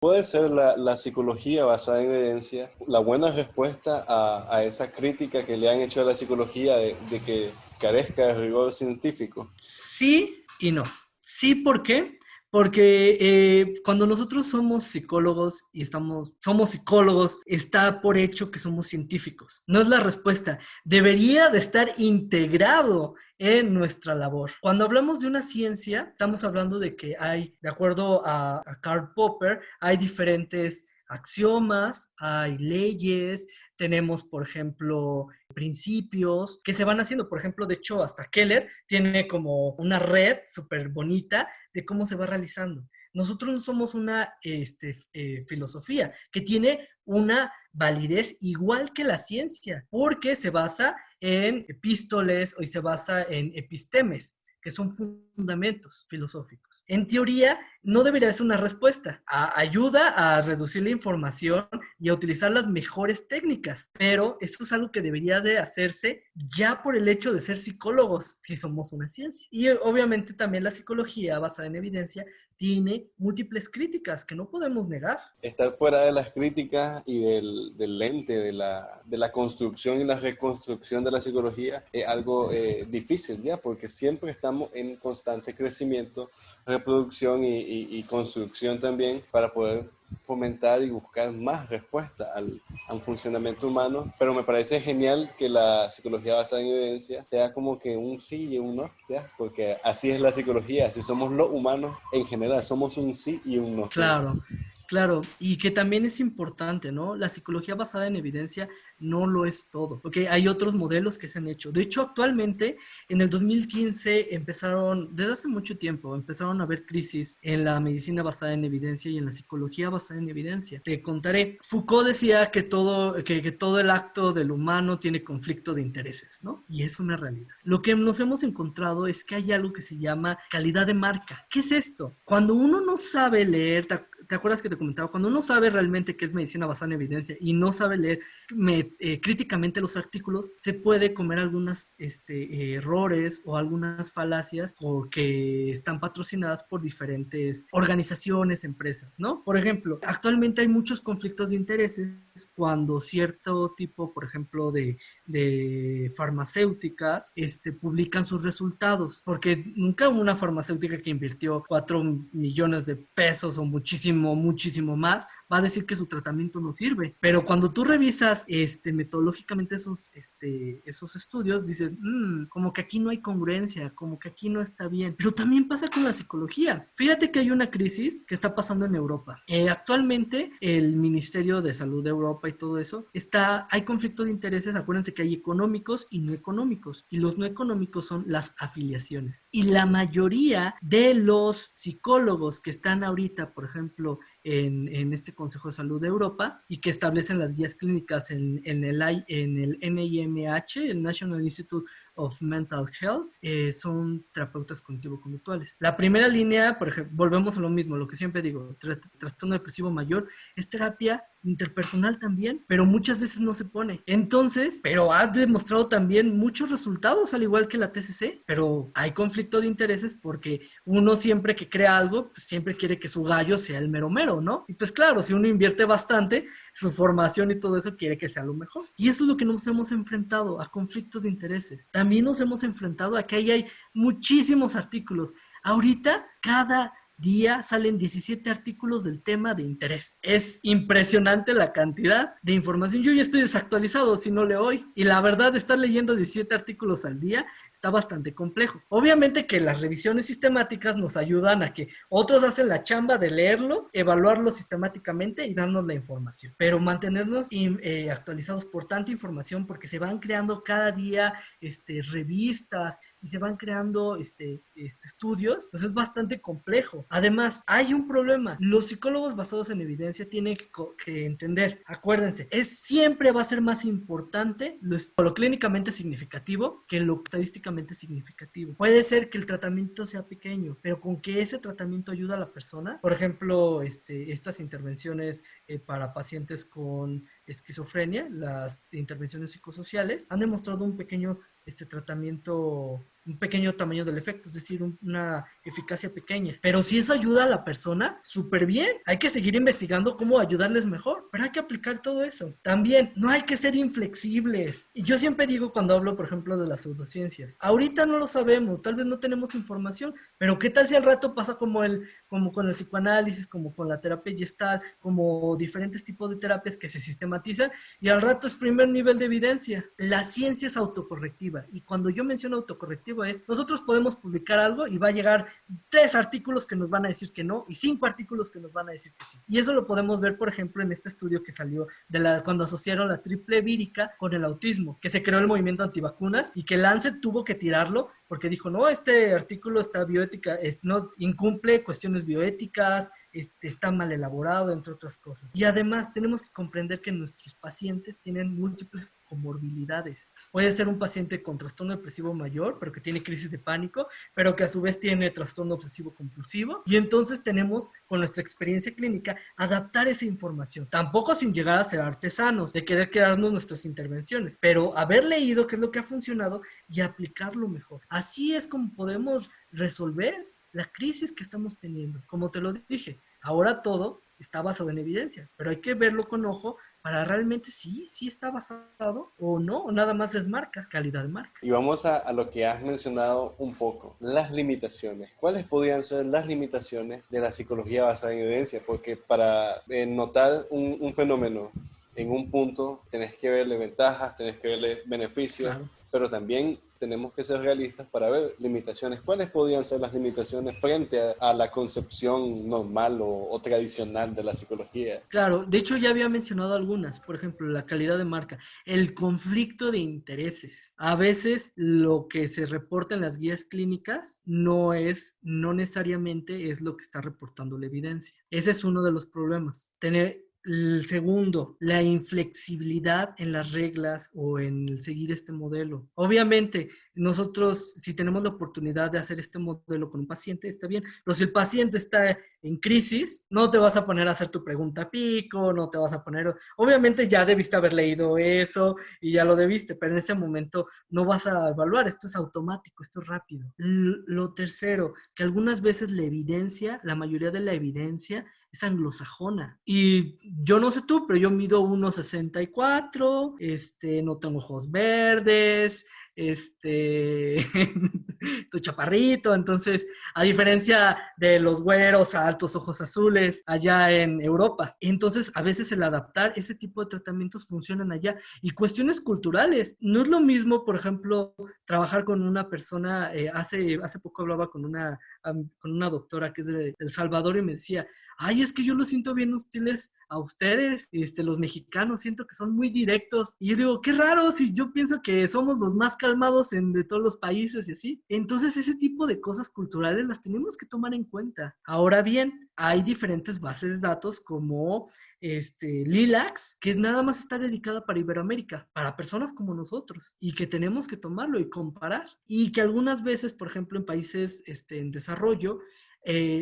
¿Puede ser la psicología basada en evidencia la buena respuesta a esa crítica que le han hecho a la psicología de que carezca de rigor científico? Sí y no. Sí, ¿por qué? Porque cuando nosotros somos psicólogos y somos psicólogos, está por hecho que somos científicos. No es la respuesta. Debería de estar integrado en nuestra labor. Cuando hablamos de una ciencia, estamos hablando de que hay, de acuerdo a Karl Popper, hay diferentes axiomas, hay leyes, tenemos, por ejemplo, principios que se van haciendo. Por ejemplo, de hecho, hasta Keller tiene como una red súper bonita de cómo se va realizando. Nosotros no somos una filosofía que tiene una validez igual que la ciencia, porque se basa en epístoles y se basa en epistemes, que son fundamentos filosóficos. En teoría, no debería ser una respuesta. Ayuda a reducir la información y a utilizar las mejores técnicas, pero esto es algo que debería de hacerse ya por el hecho de ser psicólogos, si somos una ciencia. Y obviamente también la psicología basada en evidencia tiene múltiples críticas que no podemos negar. Estar fuera de las críticas y del lente de la construcción y la reconstrucción de la psicología es algo difícil, ¿ya? Porque siempre estamos en constante crecimiento, reproducción y construcción también para poder fomentar y buscar más respuestas al funcionamiento humano, pero me parece genial que la psicología basada en evidencia sea como que un sí y un no, ¿ya? Porque así es la psicología, así somos los humanos en general, somos un sí y un no. Claro, claro, y que también es importante, ¿no? La psicología basada en evidencia no lo es todo, ¿ok? Hay otros modelos que se han hecho. De hecho, actualmente, en el 2015 empezaron, desde hace mucho tiempo, empezaron a haber crisis en la medicina basada en evidencia y en la psicología basada en evidencia. Te contaré, Foucault decía que todo el acto del humano tiene conflicto de intereses, ¿no? Y es una realidad. Lo que nos hemos encontrado es que hay algo que se llama calidad de marca. ¿Qué es esto? Cuando uno no sabe leer, ¿te acuerdas que te comentaba? Cuando uno sabe realmente qué es medicina basada en evidencia y no sabe leer críticamente los artículos, se puede comer algunos errores o algunas falacias que están patrocinadas por diferentes organizaciones, empresas, ¿no? Por ejemplo, actualmente hay muchos conflictos de intereses cuando cierto tipo, por ejemplo, de farmacéuticas publican sus resultados, porque nunca una farmacéutica que invirtió 4 millones de pesos o muchísimo más va a decir que su tratamiento no sirve. Pero cuando tú revisas metodológicamente esos estudios, dices, como que aquí no hay congruencia, como que aquí no está bien. Pero también pasa con la psicología. Fíjate que hay una crisis que está pasando en Europa. Actualmente el Ministerio de Salud de Europa y todo eso, hay conflictos de intereses. Acuérdense que hay económicos y no económicos. Y los no económicos son las afiliaciones. Y la mayoría de los psicólogos que están ahorita, por ejemplo, en este Consejo de Salud de Europa y que establecen las guías clínicas en el NIMH, el National Institute of Mental Health, son terapeutas cognitivo-conductuales. La primera línea, por ejemplo, volvemos a lo mismo, lo que siempre digo, trastorno depresivo mayor, es terapia interpersonal también, pero muchas veces no se pone. Entonces, pero ha demostrado también muchos resultados, al igual que la TCC, pero hay conflicto de intereses porque uno siempre que crea algo, pues siempre quiere que su gallo sea el mero mero, ¿no? Y pues claro, si uno invierte bastante, su formación y todo eso quiere que sea lo mejor. Y eso es lo que nos hemos enfrentado, a conflictos de intereses. También nos hemos enfrentado a que ahí hay muchísimos artículos. Ahorita, cada día salen 17 artículos del tema de interés. Es impresionante la cantidad de información. Yo ya estoy desactualizado si no leo hoy. Y la verdad, estar leyendo 17 artículos al día está bastante complejo. Obviamente que las revisiones sistemáticas nos ayudan a que otros hacen la chamba de leerlo, evaluarlo sistemáticamente y darnos la información. Pero mantenernos actualizados por tanta información, porque se van creando cada día revistas y se van creando estudios, pues es bastante complejo. Además, hay un problema. Los psicólogos basados en evidencia tienen que entender, acuérdense, siempre va a ser más importante lo clínicamente significativo que lo estadísticamente significativo. Puede ser que el tratamiento sea pequeño, pero con que ese tratamiento ayuda a la persona, por ejemplo, estas intervenciones para pacientes con esquizofrenia, las intervenciones psicosociales, han demostrado un pequeño este tratamiento, un pequeño tamaño del efecto, es decir, una eficacia pequeña. Pero si eso ayuda a la persona, súper bien. Hay que seguir investigando cómo ayudarles mejor, pero hay que aplicar todo eso. También, no hay que ser inflexibles. Y yo siempre digo cuando hablo, por ejemplo, de las pseudociencias, ahorita no lo sabemos, tal vez no tenemos información, pero ¿qué tal si al rato pasa como con el psicoanálisis, como con la terapia gestal, como diferentes tipos de terapias que se sistematizan y al rato es primer nivel de evidencia? La ciencia es autocorrectiva y cuando yo menciono autocorrectivo es, nosotros podemos publicar algo y va a llegar 3 artículos que nos van a decir que no y 5 artículos que nos van a decir que sí. Y eso lo podemos ver, por ejemplo, en este estudio que salió cuando asociaron la triple vírica con el autismo, que se creó el movimiento antivacunas y que Lancet tuvo que tirarlo porque dijo, no, este artículo está bioética, no incumple cuestiones bioéticas, está mal elaborado, entre otras cosas. Y además tenemos que comprender que nuestros pacientes tienen múltiples comorbilidades. Puede ser un paciente con trastorno depresivo mayor, pero que tiene crisis de pánico, pero que a su vez tiene trastorno obsesivo compulsivo. Y entonces tenemos, con nuestra experiencia clínica, adaptar esa información. Tampoco sin llegar a ser artesanos, de querer crearnos nuestras intervenciones, pero haber leído qué es lo que ha funcionado y aplicarlo mejor. Así es como podemos resolver la crisis que estamos teniendo. Como te lo dije, ahora todo está basado en evidencia, pero hay que verlo con ojo para realmente sí está basado o no, o nada más es marca, calidad de marca. Y vamos a lo que has mencionado un poco, las limitaciones. ¿Cuáles podrían ser las limitaciones de la psicología basada en evidencia? Porque para notar un fenómeno en un punto, tenés que verle ventajas, tenés que verle beneficios, claro, pero también tenemos que ser realistas para ver limitaciones. ¿Cuáles podrían ser las limitaciones frente a la concepción normal o tradicional de la psicología? Claro, de hecho ya había mencionado algunas, por ejemplo, la calidad de marca, el conflicto de intereses. A veces lo que se reporta en las guías clínicas no necesariamente es lo que está reportando la evidencia. Ese es uno de los problemas. El segundo, la inflexibilidad en las reglas o en seguir este modelo. Obviamente, nosotros, si tenemos la oportunidad de hacer este modelo con un paciente, está bien, pero si el paciente está en crisis, no te vas a poner a hacer tu pregunta pico, no te vas a poner... Obviamente ya debiste haber leído eso y ya lo debiste, pero en ese momento no vas a evaluar, esto es automático, esto es rápido. Lo tercero, que algunas veces la mayoría de la evidencia es anglosajona. Y yo no sé tú, pero yo mido 1,64, no tengo ojos verdes, estoy chaparrito, entonces, a diferencia de los güeros, altos, ojos azules, allá en Europa. Entonces, a veces el adaptar ese tipo de tratamientos funcionan allá. Y cuestiones culturales. No es lo mismo, por ejemplo, trabajar con una persona, hace poco hablaba con una doctora que es de El Salvador y me decía, ay, es que yo los siento bien hostiles a ustedes, los mexicanos, siento que son muy directos. Y yo digo, qué raro, si yo pienso que somos los más calmados de todos los países y así. Entonces, ese tipo de cosas culturales las tenemos que tomar en cuenta. Ahora bien, hay diferentes bases de datos como Lilacs, que nada más está dedicada para Iberoamérica, para personas como nosotros, y que tenemos que tomarlo y comparar. Y que algunas veces, por ejemplo, en países en desarrollo,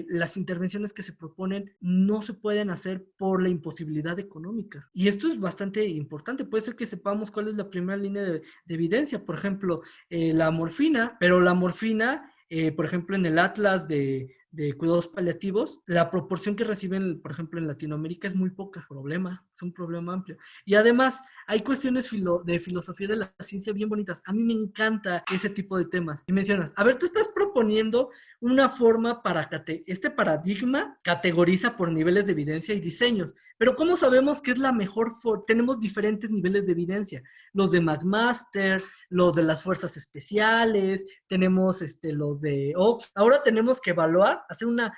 las intervenciones que se proponen no se pueden hacer por la imposibilidad económica. Y esto es bastante importante. Puede ser que sepamos cuál es la primera línea de evidencia. Por ejemplo, la morfina, pero la morfina, por ejemplo, en el Atlas de cuidados paliativos, la proporción que reciben, por ejemplo, en Latinoamérica es muy poca. Es un problema amplio. Y además, hay cuestiones de filosofía de la ciencia bien bonitas. A mí me encanta ese tipo de temas. Y mencionas, a ver, tú estás proponiendo una forma para este paradigma categoriza por niveles de evidencia y diseños. Pero ¿cómo sabemos qué es la mejor forma? Tenemos diferentes niveles de evidencia. Los de McMaster, los de las fuerzas especiales, tenemos los de Oxford. Ahora tenemos que evaluar, hacer una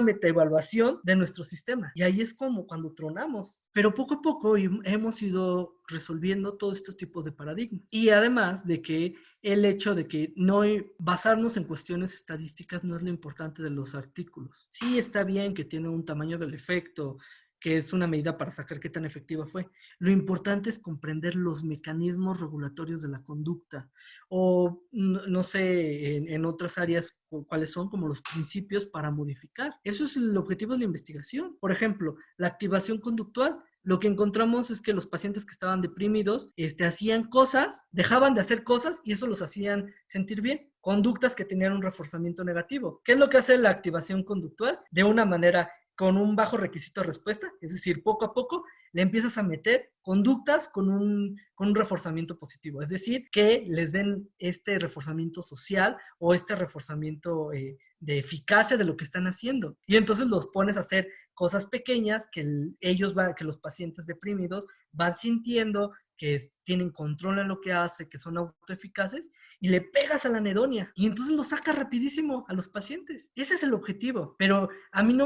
metaevaluación de nuestro sistema. Y ahí es como cuando tronamos. Pero poco a poco hemos ido resolviendo todos estos tipos de paradigmas. Y además de que el hecho de que no basarnos en cuestiones estadísticas no es lo importante de los artículos. Sí está bien que tiene un tamaño del efecto que es una medida para saber qué tan efectiva fue. Lo importante es comprender los mecanismos regulatorios de la conducta o no sé, en otras áreas cuáles son como los principios para modificar. Eso es el objetivo de la investigación. Por ejemplo, la activación conductual. Lo que encontramos es que los pacientes que estaban deprimidos hacían cosas, dejaban de hacer cosas y eso los hacían sentir bien. Conductas que tenían un reforzamiento negativo. ¿Qué es lo que hace la activación conductual? De una manera con un bajo requisito de respuesta, es decir, poco a poco le empiezas a meter conductas con un reforzamiento positivo, es decir, que les den este reforzamiento social o este reforzamiento de eficacia de lo que están haciendo. Y entonces los pones a hacer cosas pequeñas que que los pacientes deprimidos van sintiendo que tienen control en lo que hace, que son autoeficaces, y le pegas a la anedonia. Y entonces lo sacas rapidísimo a los pacientes. Ese es el objetivo. Pero a mí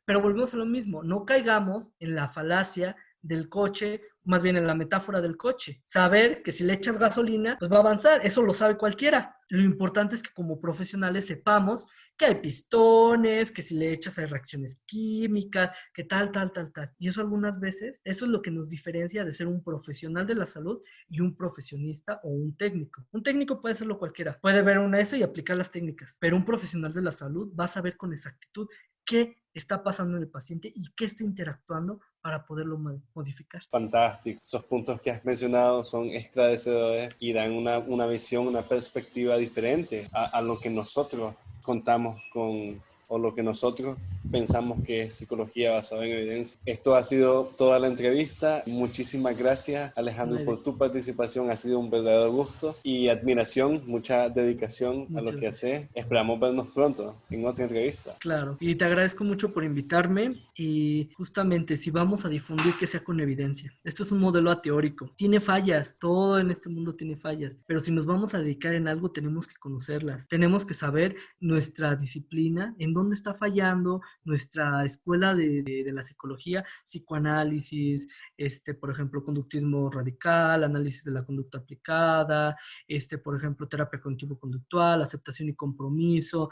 pero volvemos a lo mismo. No caigamos en la falacia del coche, más bien en la metáfora del coche. Saber que si le echas gasolina, pues va a avanzar. Eso lo sabe cualquiera. Lo importante es que como profesionales sepamos que hay pistones, que si le echas hay reacciones químicas, que tal. Y eso algunas veces, eso es lo que nos diferencia de ser un profesional de la salud y un profesionista o un técnico. Un técnico puede serlo cualquiera. Puede ver una ESO y aplicar las técnicas. Pero un profesional de la salud va a saber con exactitud qué está pasando en el paciente y qué está interactuando para poderlo modificar. Fantástico. Esos puntos que has mencionado son esclarecedores y dan una visión, una perspectiva diferente a lo que nosotros contamos con, o lo que nosotros pensamos que es psicología basada en evidencia. Esto ha sido toda la entrevista. Muchísimas gracias, Alejandro, por tu participación. Ha sido un verdadero gusto y admiración, mucha dedicación a lo que haces. Esperamos vernos pronto en otra entrevista. Claro, y te agradezco mucho por invitarme y justamente si vamos a difundir que sea con evidencia. Esto es un modelo ateórico. Tiene fallas, todo en este mundo tiene fallas, pero si nos vamos a dedicar en algo tenemos que conocerlas. Tenemos que saber nuestra disciplina, en dónde está fallando nuestra escuela de la psicología, psicoanálisis, por ejemplo, conductismo radical, análisis de la conducta aplicada, por ejemplo, terapia cognitivo-conductual, aceptación y compromiso,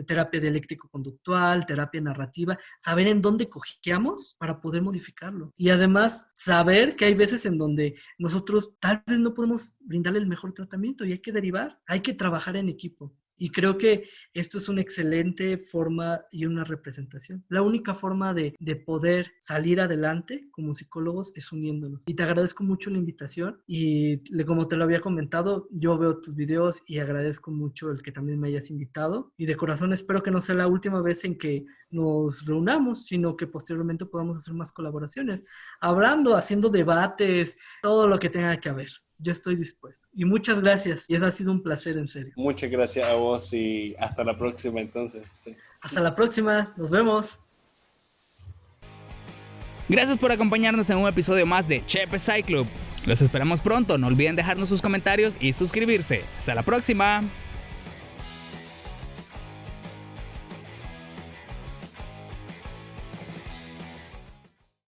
terapia dialéctico-conductual, terapia narrativa, saber en dónde cojeamos para poder modificarlo. Y además, saber que hay veces en donde nosotros tal vez no podemos brindarle el mejor tratamiento y hay que derivar, hay que trabajar en equipo. Y creo que esto es una excelente forma y una representación. La única forma de poder salir adelante como psicólogos es uniéndonos. Y te agradezco mucho la invitación y como te lo había comentado, yo veo tus videos y agradezco mucho el que también me hayas invitado. Y de corazón espero que no sea la última vez en que nos reunamos, sino que posteriormente podamos hacer más colaboraciones, hablando, haciendo debates, todo lo que tenga que haber. Yo estoy dispuesto. Y muchas gracias. Y eso ha sido un placer, en serio. Muchas gracias a vos y hasta la próxima entonces. Sí. Hasta la próxima. Nos vemos. Gracias por acompañarnos en un episodio más de Chepe Psych Club. Los esperamos pronto. No olviden dejarnos sus comentarios y suscribirse. Hasta la próxima.